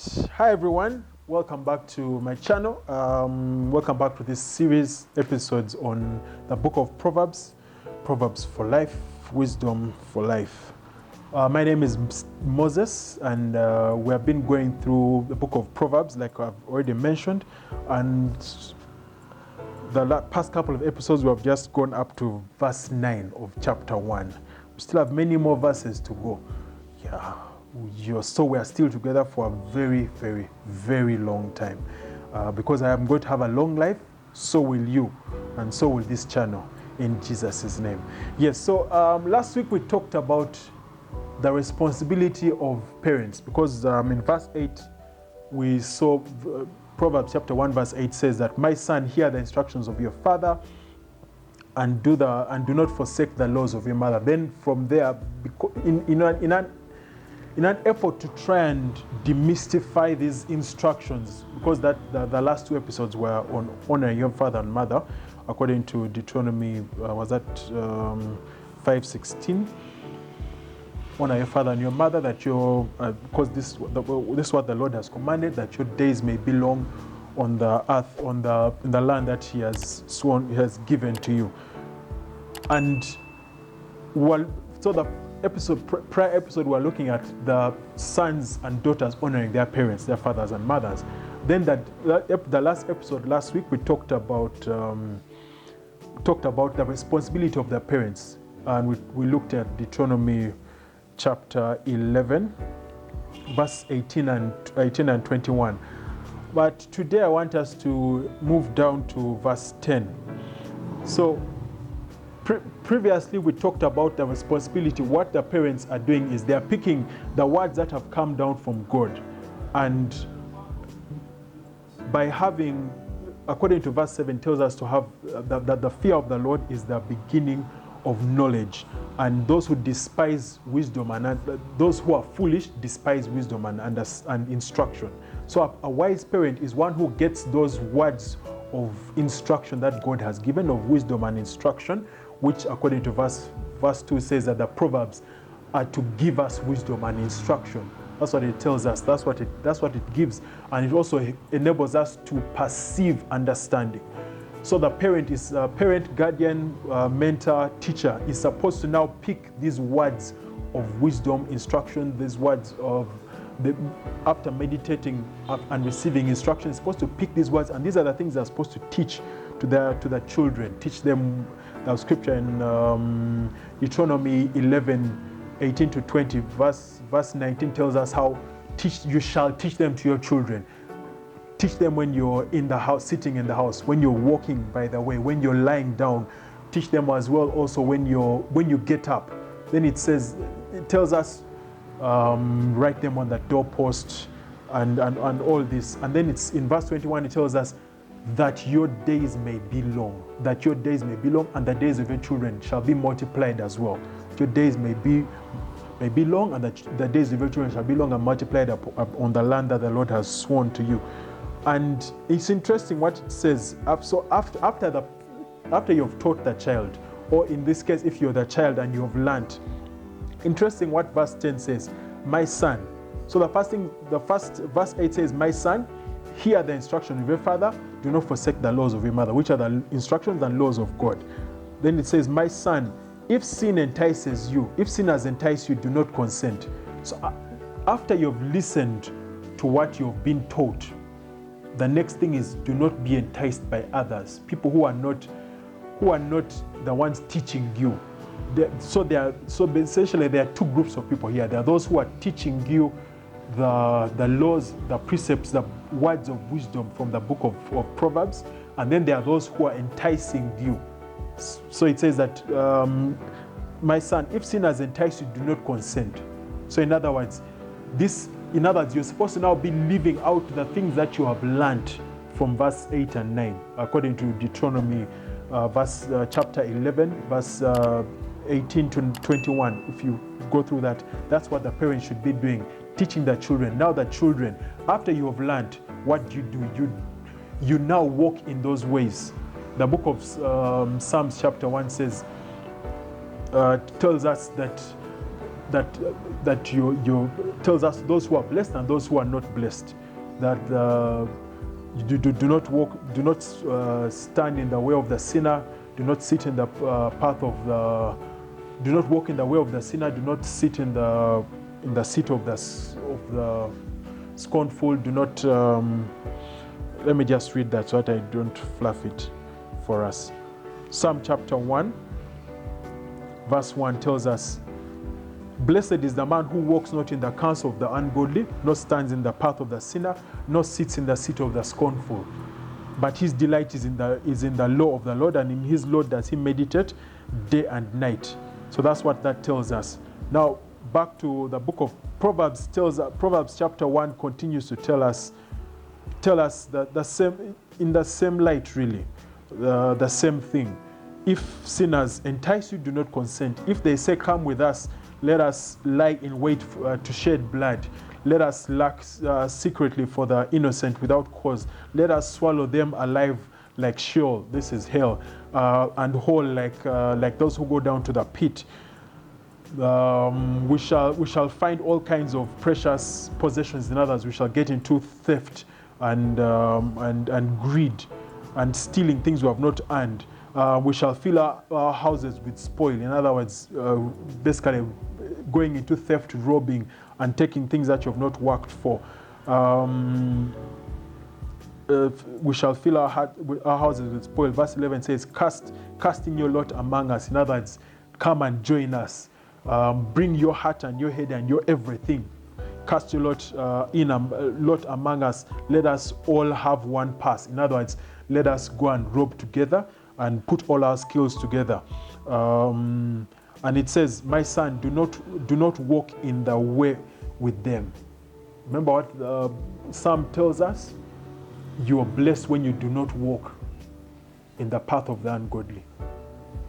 Hi everyone, welcome back to my channel. Welcome back to this series episodes on the book of Proverbs, Proverbs for life, wisdom for life. My name is Moses, and we have been going through the book of Proverbs like I've already mentioned, and the past couple of episodes we have just gone up to verse 9 of chapter 1. We still have many more verses to go. So we are still together for a very, very, very long time. Because I am going to have a long life, so will you, and so will this channel, in Jesus' name. Yes, so last week we talked about the responsibility of parents, because in verse 8 we saw Proverbs chapter 1 verse 8 says that, "My son, hear the instructions of your father, and do not forsake the laws of your mother." Then from there, in an effort to try and demystify these instructions, because the last two episodes were on honoring your father and mother, according to Deuteronomy, 5:16. Honor your father and your mother, that because this is what the Lord has commanded, that your days may be long on the earth, in the land that He has sworn, He has given to you. And the prior episode, we're looking at the sons and daughters honoring their parents, their fathers and mothers. Then the last episode last week, we talked about the responsibility of the parents, and we looked at Deuteronomy chapter 11, verse 18 and 21. But today I want us to move down to verse 10. So previously, we talked about the responsibility. What the parents are doing is they are picking the words that have come down from God. And by having, according to verse 7, tells us to have that the fear of the Lord is the beginning of knowledge. And those who despise wisdom, and those who are foolish despise wisdom and instruction. So a wise parent is one who gets those words of instruction that God has given, of wisdom and instruction, which according to verse 2 says that the Proverbs are to give us wisdom and instruction. That's what it tells us. That's what it gives. And it also enables us to perceive understanding. So the parent is parent, guardian, mentor, teacher is supposed to now pick these words of wisdom, instruction, these words of after meditating and receiving instruction, is supposed to pick these words, and these are the things they're supposed to teach to the children. Teach them. The scripture in Deuteronomy 11:18 to 20, verse 19 tells us how you shall teach them to your children. Teach them when you're in the house, sitting in the house, when you're walking by the way, when you're lying down. Teach them as well also when you get up. Then it tells us, write them on the doorpost and all this. And then it's in verse 21, it tells us that your days may be long, and the days of your children shall be multiplied as well. Your days may be long, and the days of your children shall be long and multiplied on the land that the Lord has sworn to you. And it's interesting what it says. So after you've taught the child, or in this case, if you're the child and you've learned, interesting what verse 10 says, "My son." So the first verse 8 says, "My son, hear the instruction of your father, do not forsake the laws of your mother," which are the instructions and laws of God. Then it says, "My son, if sin entices you, if sin has enticed you, do not consent." So after you've listened to what you've been taught, the next thing is, do not be enticed by others, people who are not the ones teaching you. So essentially there are two groups of people here. There are those who are teaching you the laws, the precepts, the words of wisdom from the book of Proverbs, and then there are those who are enticing you. So it says that, "My son, if sin has enticed you, do not consent." So in other words, you're supposed to now be living out the things that you have learned from verse 8 and 9, according to Deuteronomy chapter 11, verse 18 to 21. If you go through that, that's what the parents should be doing, teaching the children. Now the children, after you have learned, what do? You now walk in those ways. The book of Psalms chapter 1 tells us that that you tells us those who are blessed and those who are not blessed. That you do not walk, do not stand in the way of the sinner. Do not sit in the path of the. Do not walk in the way of the sinner. Do not sit in the seat of the scornful. Do not. Let me just read that so that I don't fluff it for us. Psalm chapter 1, verse 1 tells us, "Blessed is the man who walks not in the counsel of the ungodly, nor stands in the path of the sinner, nor sits in the seat of the scornful. But his delight is in the law of the Lord, and in his law does he meditate day and night." So that's what that tells us. Now, back to the book of Proverbs. Proverbs chapter 1 continues to tell us that the same light, really, the same thing. If sinners entice you, do not consent. If they say, "Come with us, let us lie in wait to shed blood. Let us lurk secretly for the innocent without cause. Let us swallow them alive like Sheol," this is hell, "and whole like those who go down to the pit. We shall find all kinds of precious possessions." In others, we shall get into theft and greed and stealing things we have not earned. We shall fill our houses with spoil. In other words, basically going into theft, robbing, and taking things that you have not worked for. We shall fill our houses with spoil. Verse 11 says, "Cast in your lot among us." In other words, come and join us. Bring your heart and your head and your everything. Cast your lot lot among us. Let us all have one pass. In other words, let us go and rob together and put all our skills together. And it says, "My son, do not walk in the way with them." Remember what the Psalm tells us? You are blessed when you do not walk in the path of the ungodly.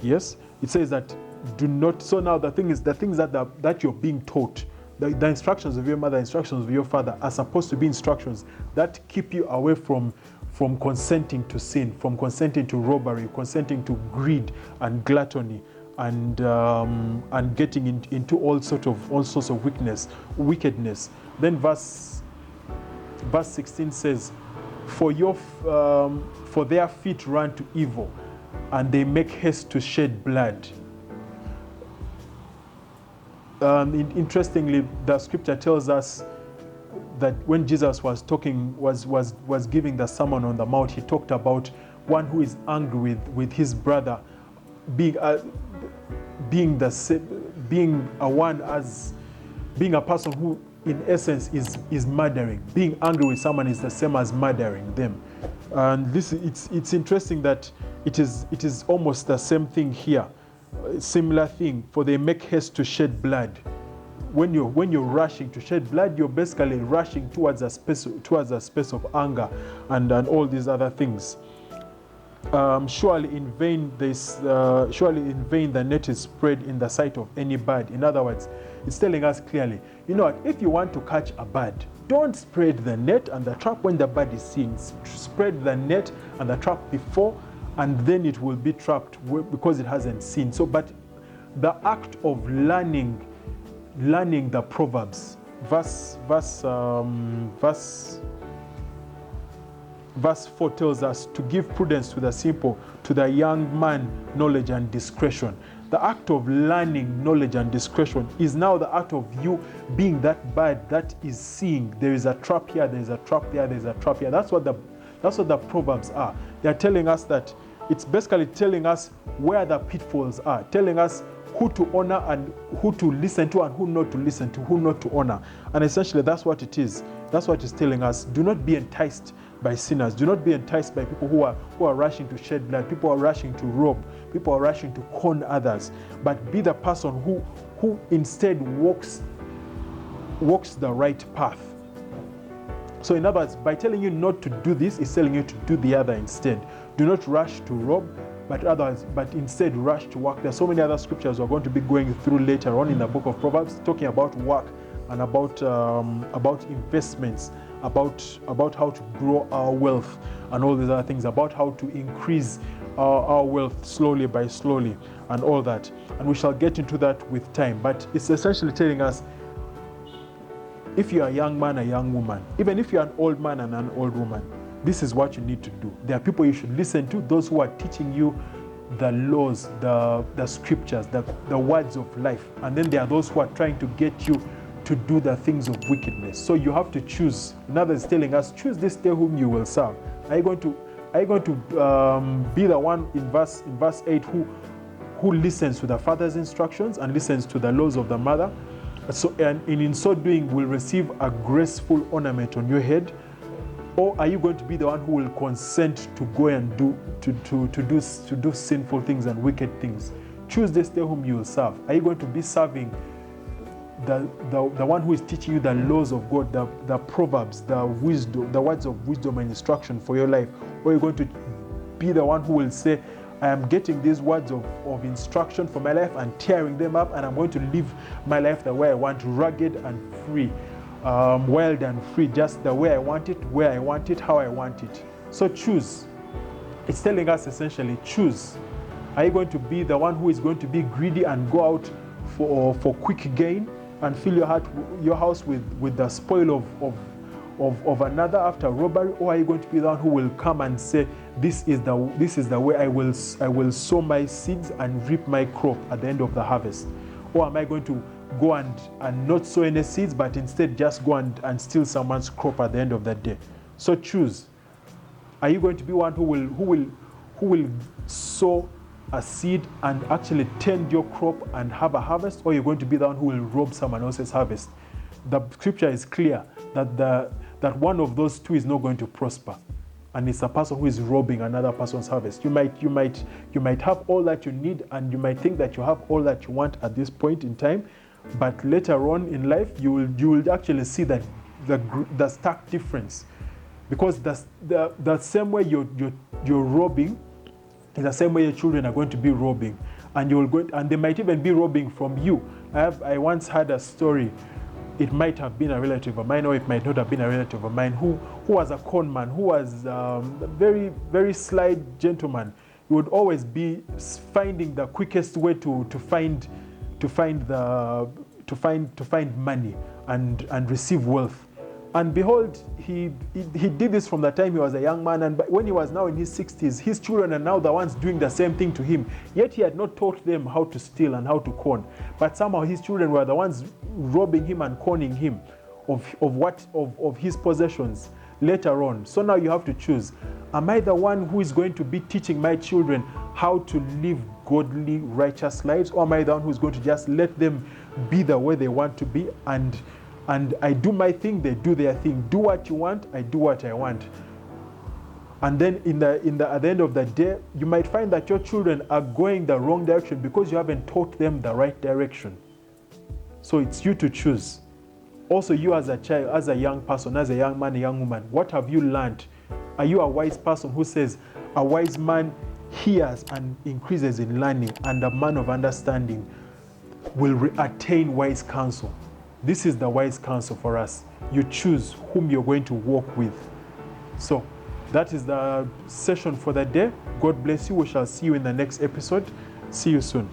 Yes, it says that do not. So now the thing is, the things that you're being taught, the instructions of your mother, instructions of your father, are supposed to be instructions that keep you away from consenting to sin, from consenting to robbery, consenting to greed and gluttony, and getting into all sorts of wickedness. Then verse 16 says, For their feet run to evil, and they make haste to shed blood." Interestingly, the scripture tells us that when Jesus was talking, was giving the Sermon on the Mount, he talked about one who is angry with his brother being a person who in essence is murdering. Being angry with someone is the same as murdering them. And it's interesting that it is almost the same thing here. Similar thing, for they make haste to shed blood. When you're rushing to shed blood, you're basically rushing towards a space of anger and all these other things. Surely in vain the net is spread in the sight of any bird. In other words, it's telling us clearly, you know what, if you want to catch a bird, don't spread the net and the trap when the bird is seeing. Spread the net and the trap before, and then it will be trapped because it hasn't seen. So, but the act of learning the Proverbs, verse 4 tells us to give prudence to the simple, to the young man knowledge and discretion. The act of learning knowledge and discretion is now the act of you being that bird that is seeing there is a trap here, there is a trap there, there is a trap here. That's what the Proverbs are. They are telling us that it's basically telling us where the pitfalls are, telling us who to honor and who to listen to and who not to listen to, who not to honor. And essentially that's what it is. That's what it's telling us. Do not be enticed by sinners. Do not be enticed by people who are rushing to shed blood, people are rushing to rob, people are rushing to con others. But be the person who instead walks the right path. So in other words, by telling you not to do this, it's telling you to do the other instead. Do not rush to rob, but instead rush to work. There are so many other scriptures we're going to be going through later on in the book of Proverbs, talking about work and about investments about how to grow our wealth and all these other things, about how to increase our wealth slowly by slowly and all that. And we shall get into that with time. But it's essentially telling us, if you're a young man, a young woman, even if you're an old man and an old woman, this is what you need to do. There are people you should listen to, those who are teaching you the laws, the scriptures, the words of life. And then there are those who are trying to get you to do the things of wickedness. So you have to choose. In other words, telling us, choose this day whom you will serve. Are you going to be the one in verse 8 who listens to the father's instructions and listens to the laws of the mother? So, and in so doing, will receive a graceful ornament on your head? Or are you going to be the one who will consent to go and do sinful things and wicked things? Choose this day whom you will serve. Are you going to be serving the one who is teaching you the laws of God, the proverbs, the wisdom, the words of wisdom and instruction for your life? Or are you going to be the one who will say, I am getting these words of instruction for my life and tearing them up, and I'm going to live my life the way I want, rugged and free, wild and free, just the way I want it, where I want it, how I want it. So choose. It's telling us essentially, choose. Are you going to be the one who is going to be greedy and go out for quick gain and fill your house with the spoil of another after robbery? Or are you going to be the one who will come and say, this is the way I will sow my seeds and reap my crop at the end of the harvest? Or am I going to go and not sow any seeds, but instead just go and steal someone's crop at the end of that day? So choose. Are you going to be one who will sow a seed and actually tend your crop and have a harvest? Or are you going to be the one who will rob someone else's harvest? The scripture is clear that one of those two is not going to prosper, and it's a person who is robbing another person's harvest. You might have all that you need, and you might think that you have all that you want at this point in time, but later on in life you will actually see that the stark difference, because the same way you're robbing is the same way your children are going to be robbing, and they might even be robbing from you. I once had a story. It might have been a relative of mine, or it might not have been a relative of mine, who was a con man, who was a very, very sly gentleman. He would always be finding the quickest way to find money and receive wealth. And behold, he did this from the time he was a young man, and when he was now in his 60s, his children are now the ones doing the same thing to him. Yet he had not taught them how to steal and how to con. But somehow his children were the ones robbing him and conning him of his possessions later on. So now you have to choose. Am I the one who is going to be teaching my children how to live godly, righteous lives? Or am I the one who is going to just let them be the way they want to be, and I do my thing, they do their thing. Do what you want, I do what I want. And then at the end of the day, you might find that your children are going the wrong direction because you haven't taught them the right direction. So it's you to choose. Also, you as a child, as a young person, as a young man, a young woman, what have you learned? Are you a wise person who says, a wise man hears and increases in learning, and a man of understanding will attain wise counsel? This is the wise counsel for us. You choose whom you're going to walk with. So that is the session for the day. God bless you. We shall see you in the next episode. See you soon.